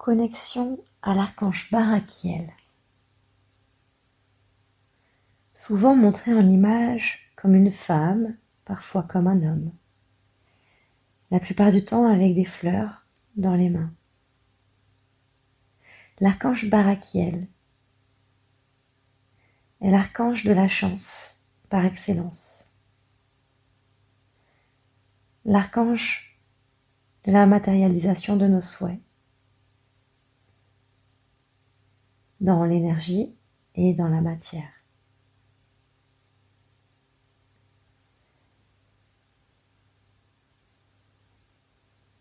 connexion à l'archange Barakiel, souvent montré en image comme une femme, parfois comme un homme, la plupart du temps avec des fleurs dans les mains. L'archange Barakiel est l'archange de la chance par excellence, l'archange de la matérialisation de nos souhaits dans l'énergie et dans la matière.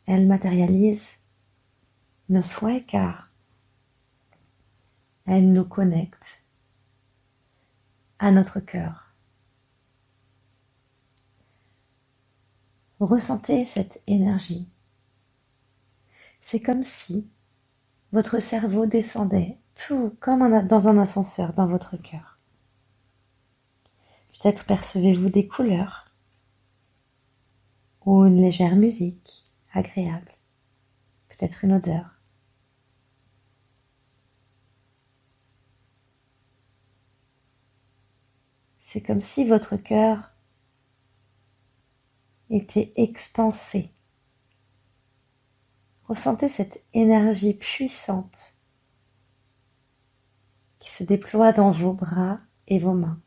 Elle matérialise nos souhaits car elle nous connecte à notre cœur. Ressentez cette énergie. C'est comme si votre cerveau descendait tout comme dans un ascenseur dans votre cœur. Peut-être percevez-vous des couleurs ou une légère musique agréable, peut-être une odeur. C'est comme si votre cœur était expansé. Ressentez cette énergie puissante qui se déploie dans vos bras et vos mains.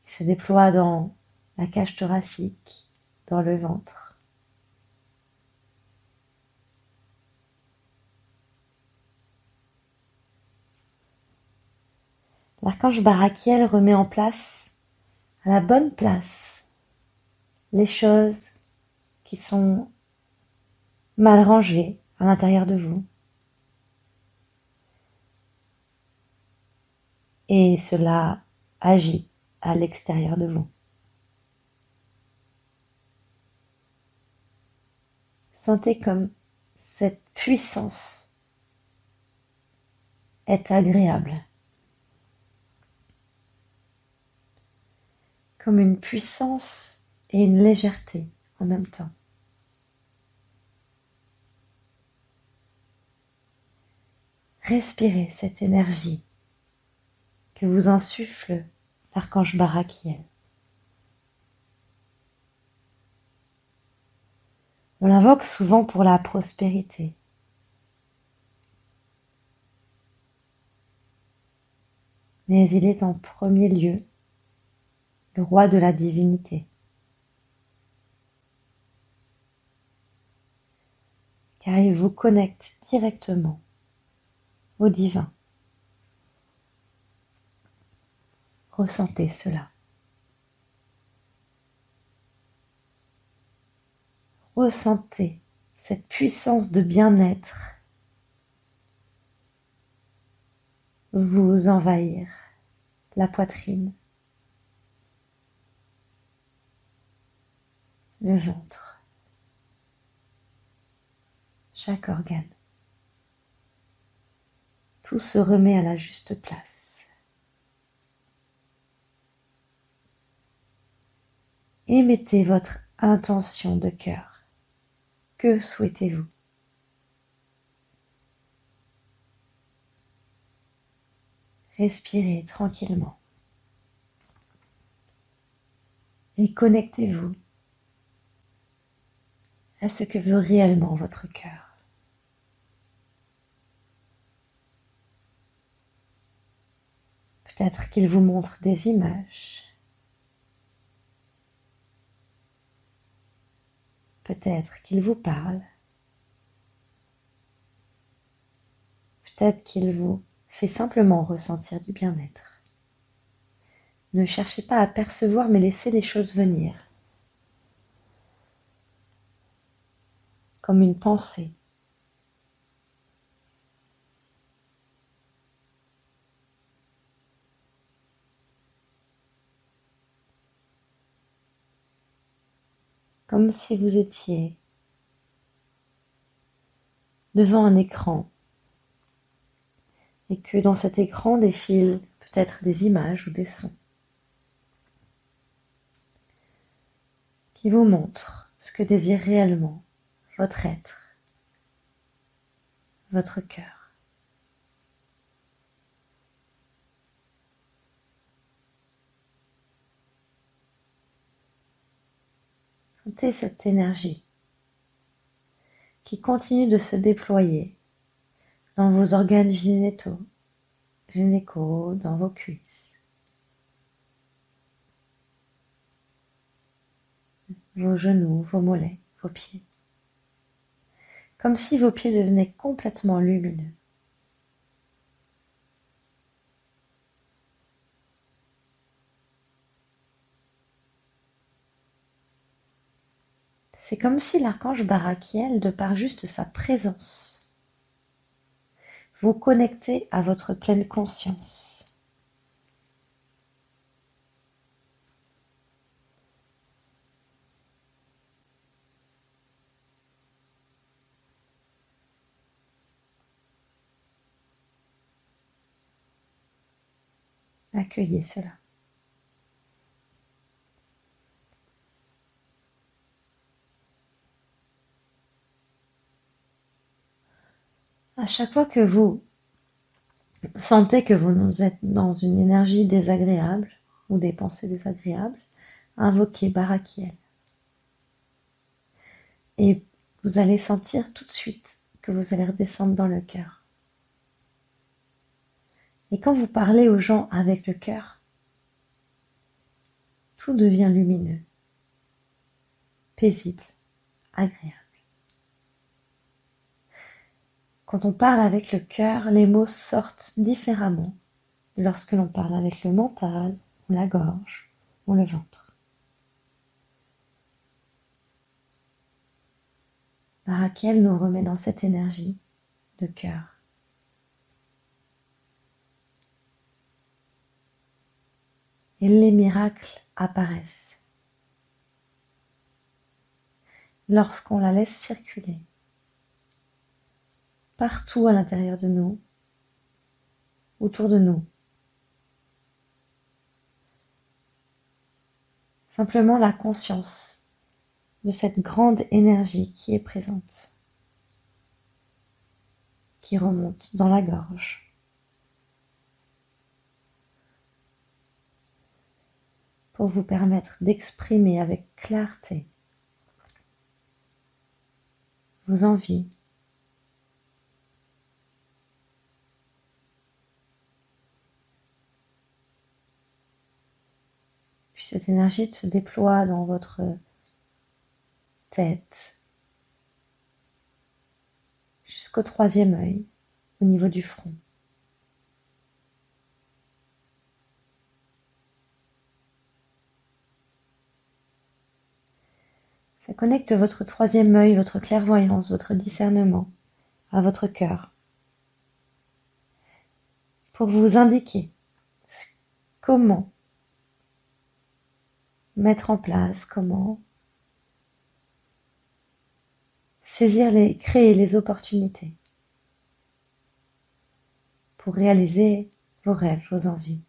Qui se déploie dans la cage thoracique, dans le ventre. L'archange Barakiel remet en place, à la bonne place, les choses qui sont mal rangées à l'intérieur de vous. Et cela agit à l'extérieur de vous. Sentez comme cette puissance est agréable. Comme une puissance et une légèreté en même temps. Respirez cette énergie que vous insuffle l'archange Barakiel. On l'invoque souvent pour la prospérité. Mais il est en premier lieu le roi de la divinité. Car il vous connecte directement au divin. Ressentez cela. Ressentez cette puissance de bien-être vous envahir la poitrine, le ventre, chaque organe. Tout se remet à la juste place. Émettez votre intention de cœur. Que souhaitez-vous? Respirez tranquillement. Et connectez-vous à ce que veut réellement votre cœur. Peut-être qu'il vous montre des images. Peut-être qu'il vous parle. Peut-être qu'il vous fait simplement ressentir du bien-être. Ne cherchez pas à percevoir, mais laissez les choses venir. Comme une pensée. Comme si vous étiez devant un écran et que dans cet écran défilent peut-être des images ou des sons qui vous montrent ce ce que désire réellement votre être, votre cœur. Sentez cette énergie qui continue de se déployer dans vos organes gynécaux, dans vos cuisses, vos genoux, vos mollets, vos pieds. Comme si vos pieds devenaient complètement lumineux. C'est comme si l'archange Barakiel, de par juste sa présence, vous connectait à votre pleine conscience. Accueillez cela. À chaque fois que vous sentez que vous êtes dans une énergie désagréable ou des pensées désagréables, invoquez Barakiel. Et vous allez sentir tout de suite que vous allez redescendre dans le cœur. Et quand vous parlez aux gens avec le cœur, tout devient lumineux, paisible, agréable. Quand on parle avec le cœur, les mots sortent différemment de lorsque l'on parle avec le mental, ou la gorge, ou le ventre. Barakiel nous remet dans cette énergie de cœur. Et les miracles apparaissent lorsqu'on la laisse circuler partout à l'intérieur de nous, autour de nous. Simplement la conscience de cette grande énergie qui est présente, qui remonte dans la gorge, pour vous permettre d'exprimer avec clarté vos envies, puis cette énergie se déploie dans votre tête, jusqu'au troisième œil, au niveau du front. Ça connecte votre troisième œil, votre clairvoyance, votre discernement à votre cœur pour vous indiquer comment mettre en place, comment créer les opportunités pour réaliser vos rêves, vos envies.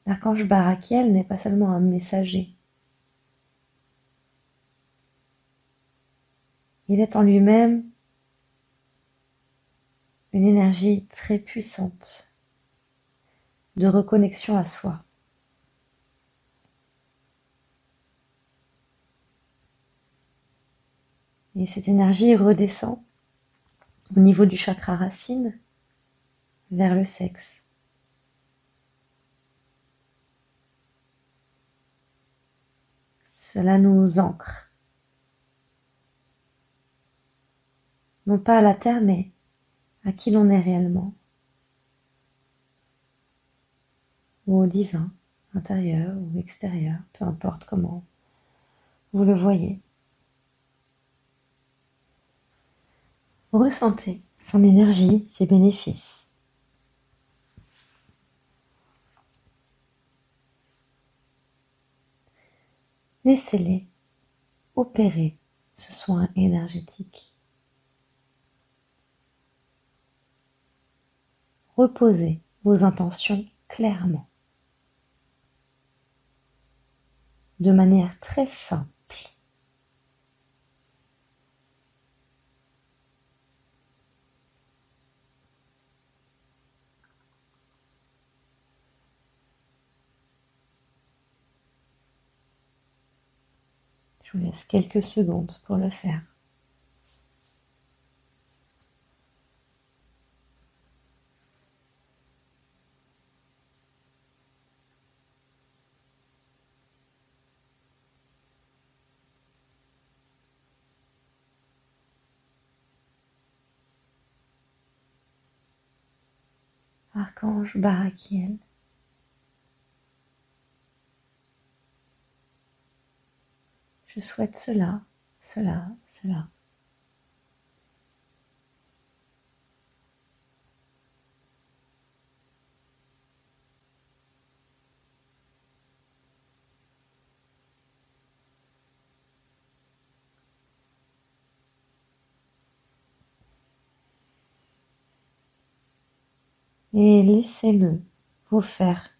L'archange Barakiel n'est pas seulement un messager. Il est en lui-même une énergie très puissante de reconnexion à soi. Et cette énergie redescend au niveau du chakra racine vers le sexe. Cela nous ancre, non pas à la terre, mais à qui l'on est réellement, ou au divin, intérieur ou extérieur, peu importe comment vous le voyez. Ressentez son énergie, ses bénéfices. Laissez-les opérer ce soin énergétique. Reposez vos intentions clairement, de manière très simple. Je vous laisse quelques secondes pour le faire. Archange Barakiel, je souhaite cela, cela, cela. Et laissez-le vous faire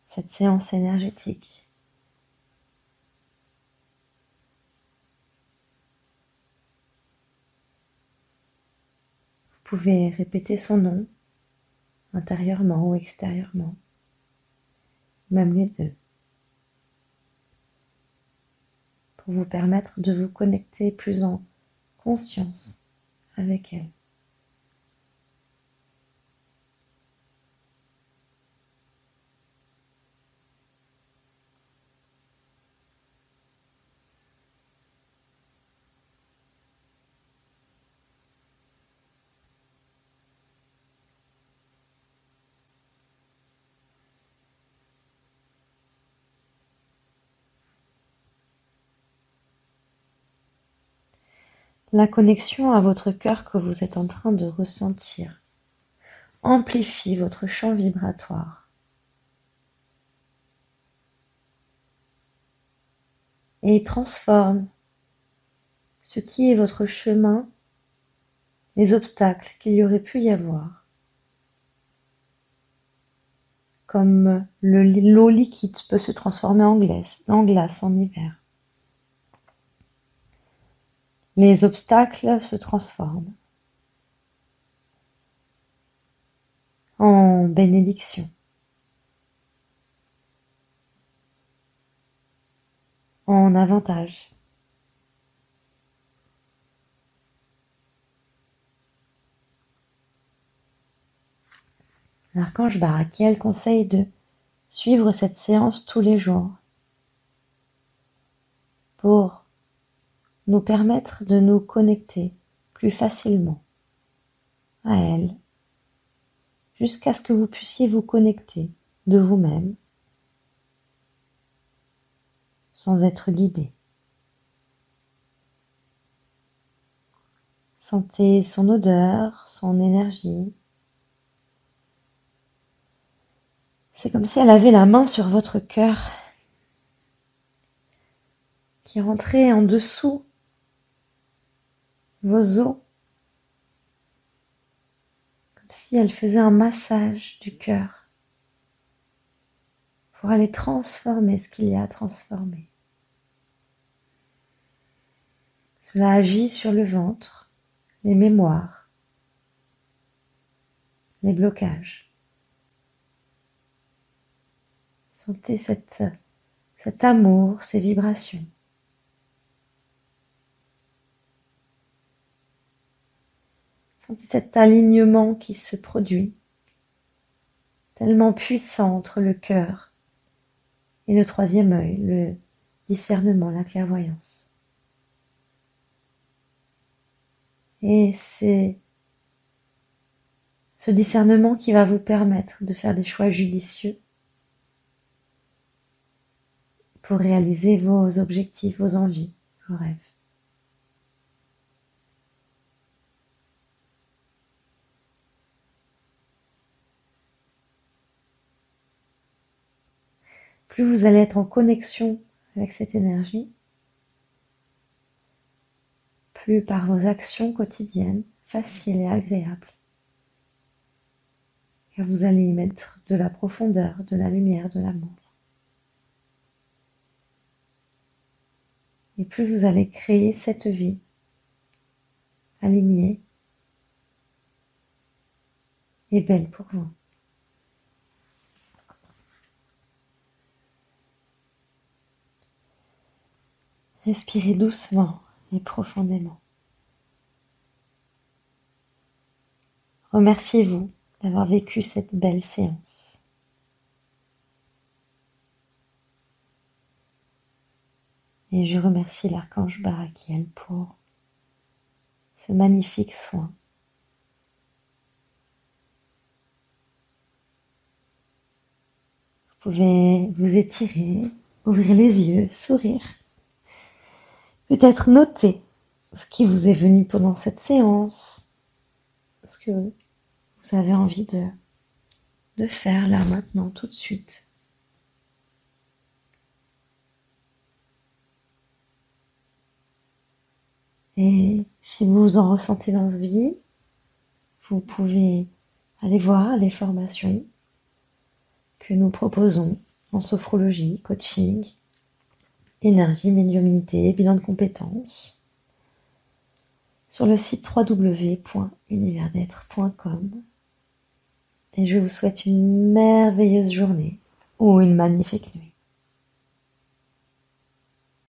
cette séance énergétique. Vous pouvez répéter son nom, intérieurement ou extérieurement, même les deux, pour vous permettre de vous connecter plus en conscience avec elle. La connexion à votre cœur que vous êtes en train de ressentir amplifie votre champ vibratoire et transforme ce qui est votre chemin, les obstacles qu'il y aurait pu y avoir, comme l'eau liquide peut se transformer en glace en hiver. Les obstacles se transforment en bénédiction, en avantage. L'archange Barakiel conseille de suivre cette séance tous les jours pour nous permettre de nous connecter plus facilement à elle, jusqu'à ce que vous puissiez vous connecter de vous-même sans être guidé. Sentez son odeur, son énergie. C'est comme si elle avait la main sur votre cœur qui rentrait en dessous vos os, comme si elle faisait un massage du cœur pour aller transformer ce qu'il y a à transformer. Cela agit sur le ventre, les mémoires, les blocages. Sentez cet amour, ces vibrations. Sentez cet alignement qui se produit, tellement puissant entre le cœur et le troisième œil, le discernement, la clairvoyance. Et c'est ce discernement qui va vous permettre de faire des choix judicieux pour réaliser vos objectifs, vos envies, vos rêves. Plus vous allez être en connexion avec cette énergie, plus par vos actions quotidiennes, faciles et agréables, car vous allez y mettre de la profondeur, de la lumière, de l'amour. Et plus vous allez créer cette vie alignée et belle pour vous. Respirez doucement et profondément. Remerciez-vous d'avoir vécu cette belle séance. Et je remercie l'archange Barakiel pour ce magnifique soin. Vous pouvez vous étirer, ouvrir les yeux, sourire. Peut-être noter ce qui vous est venu pendant cette séance, ce que vous avez envie de faire là maintenant, tout de suite. Et si vous en ressentez l'envie, vous pouvez aller voir les formations que nous proposons en sophrologie, coaching, énergie, médiumnité, bilan de compétences sur le site www.universdetre.com. Et je vous souhaite une merveilleuse journée ou une magnifique nuit.